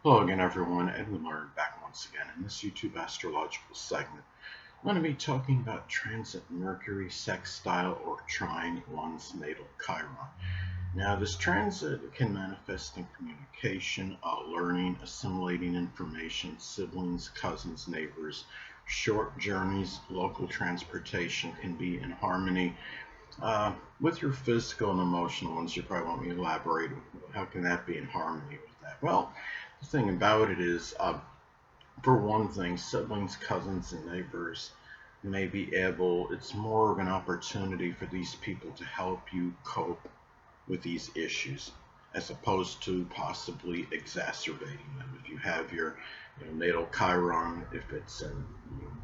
Hello again, everyone. Edwin Learnard back once again in this YouTube astrological segment. I'm going to be talking about transit Mercury Sextile or Trine one's natal Chiron. Now, this transit can manifest in communication, learning, assimilating information, siblings, cousins, neighbors. Short journeys, local transportation can be in harmony with your physical and emotional ones. You probably want me to elaborate. How can that be in harmony with that? Well, the thing about it is, for one thing, siblings, cousins, and neighbors may be able, it's more of an opportunity for these people to help you cope with these issues as opposed to possibly exacerbating them. If you have your natal Chiron, if it's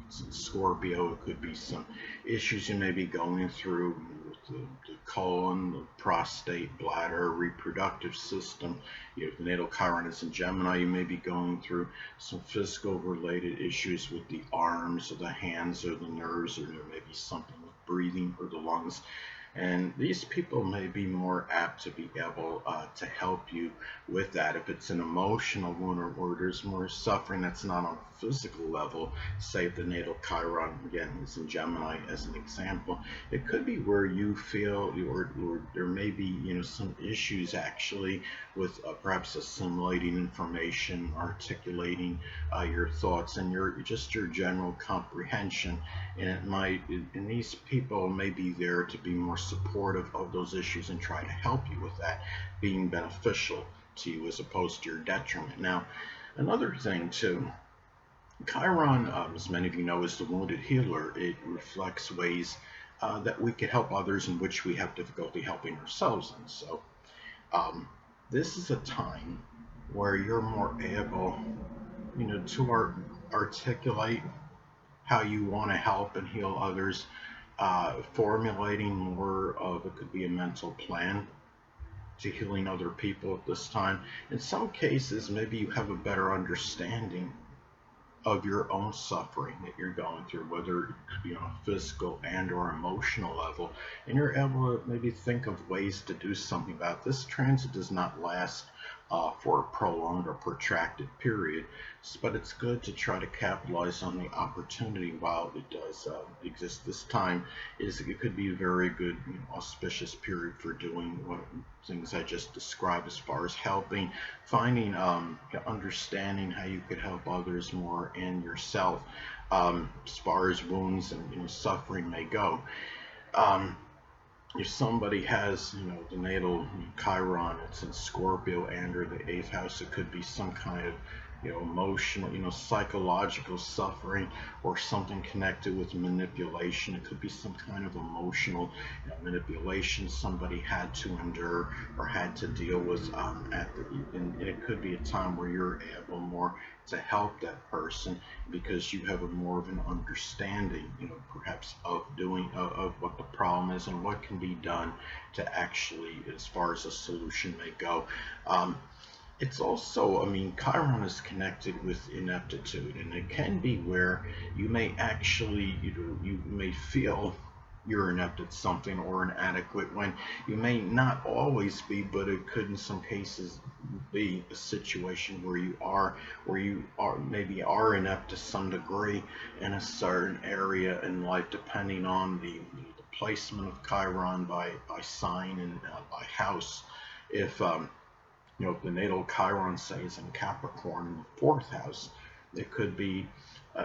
it's in Scorpio, it could be some issues you may be going through with the colon, the prostate, bladder, reproductive system. If the natal Chiron is in Gemini, you may be going through some physical related issues with the arms or the hands or the nerves, or there may be something with breathing or the lungs. And these people may be more apt to be able to help you with that. If it's an emotional one, or where there's more suffering that's not on a physical level, say if the natal Chiron, again, is in Gemini as an example, it could be where you feel, or there may be, some issues actually with perhaps assimilating information, articulating your thoughts, and your general comprehension. And and these people may be there to be more supportive of those issues and try to help you with that, being beneficial to you as opposed to your detriment. Now, another thing too, Chiron, as many of you know, is the wounded healer. It reflects ways that we could help others in which we have difficulty helping ourselves in. So um, this is a time where you're more able, to articulate how you want to help and heal others, formulating more of, it could be a mental plan to healing other people at this time. In some cases, maybe you have a better understanding of your own suffering that you're going through, whether it could be on a physical and or emotional level, and you're able to maybe think of ways to do something about it. This transit does not last for a prolonged or protracted period, but it's good to try to capitalize on the opportunity while it does exist. This time is, it could be a very good, auspicious period for doing what things I just described as far as helping, finding, understanding how you could help others more and yourself, as far as wounds and suffering may go. Um, if somebody has, the natal Chiron, it's in Scorpio and or the eighth house, it could be some kind of, emotional, psychological suffering, or something connected with manipulation. It could be some kind of emotional, manipulation somebody had to endure or had to deal with, and it could be a time where you're able more to help that person because you have a more of an understanding, perhaps of doing of what the problem is and what can be done to actually, as far as a solution may go. It's also, Chiron is connected with ineptitude, and it can be where you may actually, you may feel you're inept at something or inadequate when you may not always be, but it could in some cases be a situation where you are maybe are inept to some degree in a certain area in life, depending on the placement of Chiron by sign and by house. If if the natal Chiron, say, is in Capricorn in the fourth house, there could be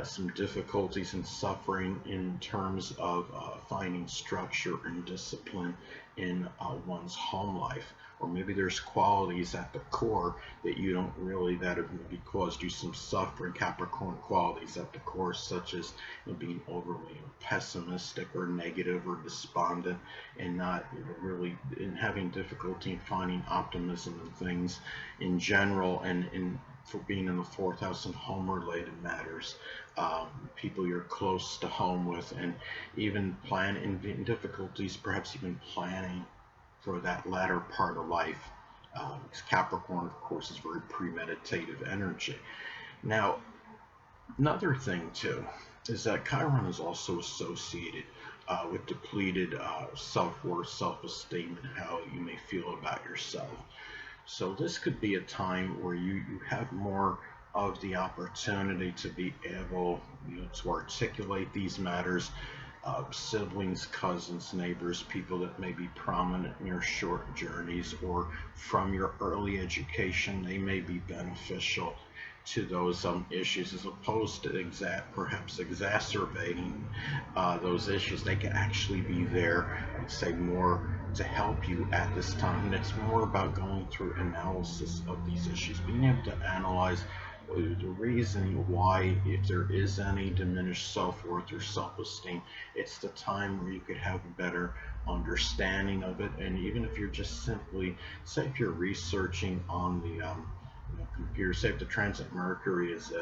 some difficulties and suffering in terms of finding structure and discipline in one's home life. Or maybe there's qualities at the core that you don't really, that have maybe caused you some suffering, Capricorn qualities at the core, such as being overly pessimistic or negative or despondent, and not really, in having difficulty in finding optimism in things in general, and in for being in the fourth house in home related matters, people you're close to home with, and even in difficulties, perhaps even planning for that latter part of life. Because Capricorn, of course, is very premeditative energy. Now, another thing too is that Chiron is also associated with depleted self-worth, self-esteem, and how you may feel about yourself. So this could be a time where you have more of the opportunity to be able, to articulate these matters. Siblings, cousins, neighbors, people that may be prominent in your short journeys or from your early education, they may be beneficial to those issues, as opposed to perhaps exacerbating those issues. They can actually be there, I'd say, more to help you at this time. And it's more about going through analysis of these issues, being able to analyze the reason why, if there is any diminished self-worth or self-esteem, it's the time where you could have a better understanding of it. And even if you're just simply, say if you're researching on the computer, say if the transit Mercury is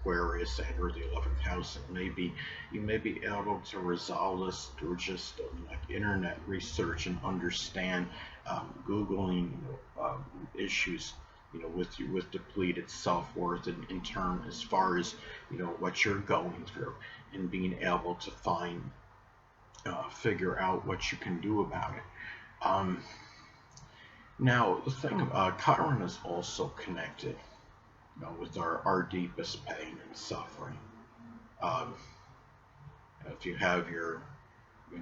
Aquarius and or the 11th house, it may be, you may be able to resolve this through just like internet research and understand, Googling issues, with depleted self-worth in term as far as, what you're going through, and being able to figure out what you can do about it. Now the thing, Chiron is also connected, with our deepest pain and suffering. Um, if you have your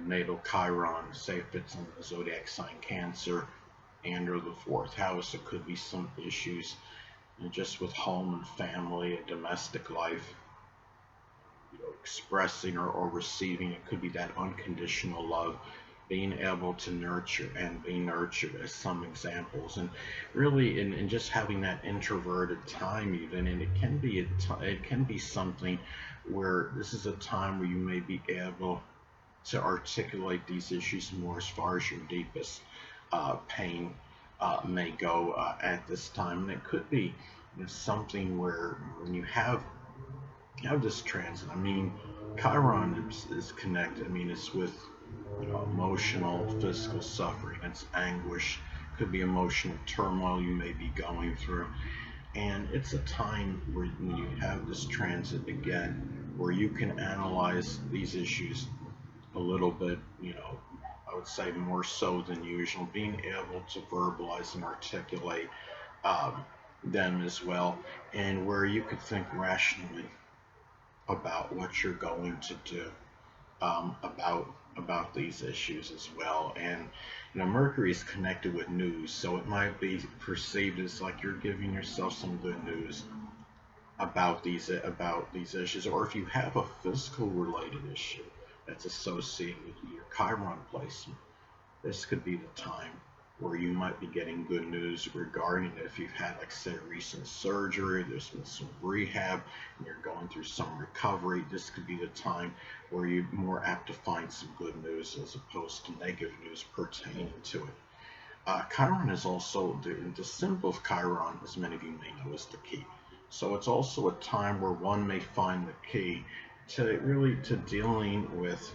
natal Chiron, say if it's in the zodiac sign Cancer and or the fourth house, it could be some issues, just with home and family and domestic life, expressing or receiving. It could be that unconditional love, being able to nurture and be nurtured, as some examples, and really in just having that introverted time even. And it can be something where this is a time where you may be able to articulate these issues more, as far as your deepest pain may go at this time. And it could be, something where when you have this transit, I mean, Chiron is connected. I mean, it's with, emotional, physical suffering. It's anguish. Could be emotional turmoil you may be going through. And it's a time where, when you have this transit again, where you can analyze these issues a little bit, I would say more so than usual, being able to verbalize and articulate them as well, and where you could think rationally about what you're going to do about these issues as well. And Mercury is connected with news, so it might be perceived as like you're giving yourself some good news about these issues. Or if you have a physical related issue that's associated with your Chiron placement, this could be the time where you might be getting good news regarding it. If you've had, like, say, recent surgery, there's been some rehab, and you're going through some recovery, this could be the time where you're more apt to find some good news as opposed to negative news pertaining to it. Chiron is also, the symbol of Chiron, as many of you may know, is the key. So it's also a time where one may find the key to dealing with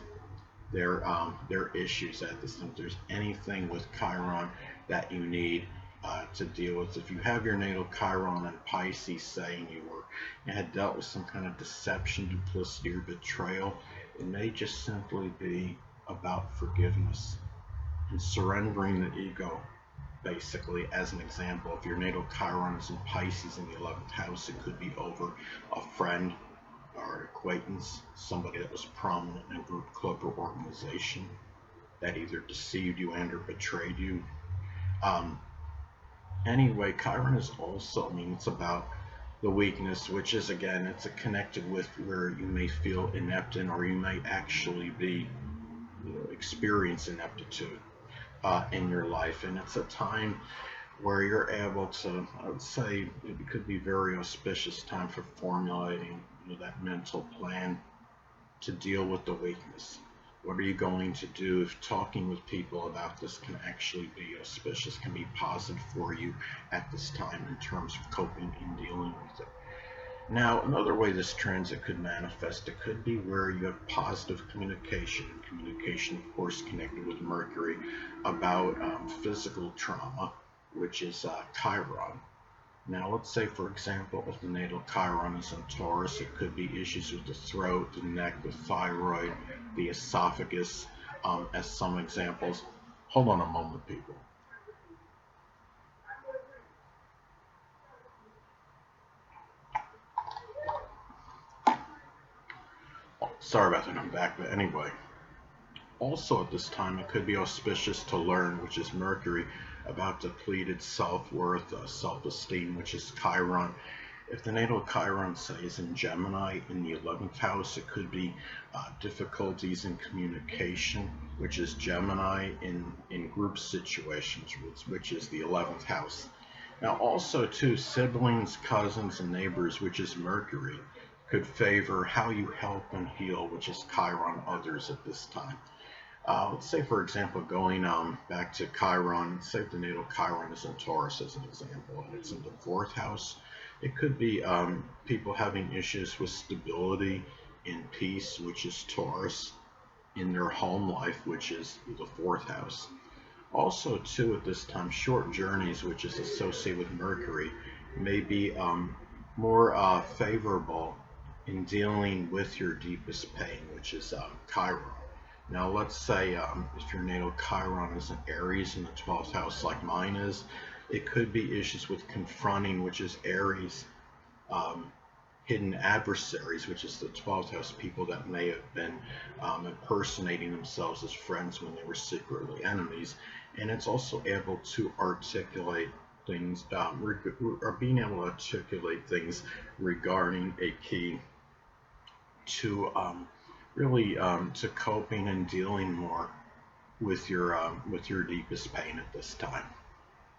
their issues at this time. If there's anything with Chiron that you need to deal with, if you have your natal Chiron in Pisces, saying you had dealt with some kind of deception, duplicity, or betrayal, it may just simply be about forgiveness and surrendering the ego. Basically, as an example, if your natal Chiron is in Pisces in the 11th house, it could be over a friend or an acquaintance, somebody that was prominent in a group, club, or organization that either deceived you and or betrayed you. Anyway, Chiron is also, I mean, it's about the weakness, which is, again, it's connected with where you may feel inept in, or you may actually be, experience ineptitude in your life. And it's a time where you're able to, I would say, it could be very auspicious time for formulating, that mental plan to deal with the weakness. What are you going to do? If talking with people about this can actually be auspicious, can be positive for you at this time in terms of coping and dealing with it. Now, another way this transit could manifest, it could be where you have positive communication. Communication, of course, connected with Mercury, about physical trauma, which is Chiron. Now, let's say, for example, if the natal Chiron is in Taurus, it could be issues with the throat, the neck, the thyroid, the esophagus, as some examples. Hold on a moment, people. Sorry about that, I'm back, but anyway. Also at this time, it could be auspicious to learn, which is Mercury, about depleted self-worth, self-esteem, which is Chiron. If the natal Chiron, say, is in Gemini in the 11th house, it could be difficulties in communication, which is Gemini in group situations, which is the 11th house. Now also too, siblings, cousins, and neighbors, which is Mercury, could favor how you help and heal, which is Chiron, others at this time. Let's say, for example, going back to Chiron, say the natal Chiron is in Taurus as an example, and it's in the 4th house. It could be people having issues with stability in peace, which is Taurus, in their home life, which is the 4th house. Also, too, at this time, short journeys, which is associated with Mercury, may be more favorable in dealing with your deepest pain, which is Chiron. Now, let's say if your natal Chiron is in Aries in the 12th house, like mine is, it could be issues with confronting, which is Aries, hidden adversaries, which is the 12th house, people that may have been impersonating themselves as friends when they were secretly enemies. And it's also able to articulate things, or being able to articulate things regarding a key to really to coping and dealing more with your deepest pain at this time.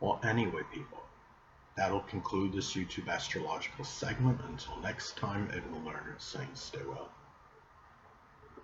Well, anyway, people, that'll conclude this YouTube astrological segment. Until next time, Edwin Learnard saying stay well.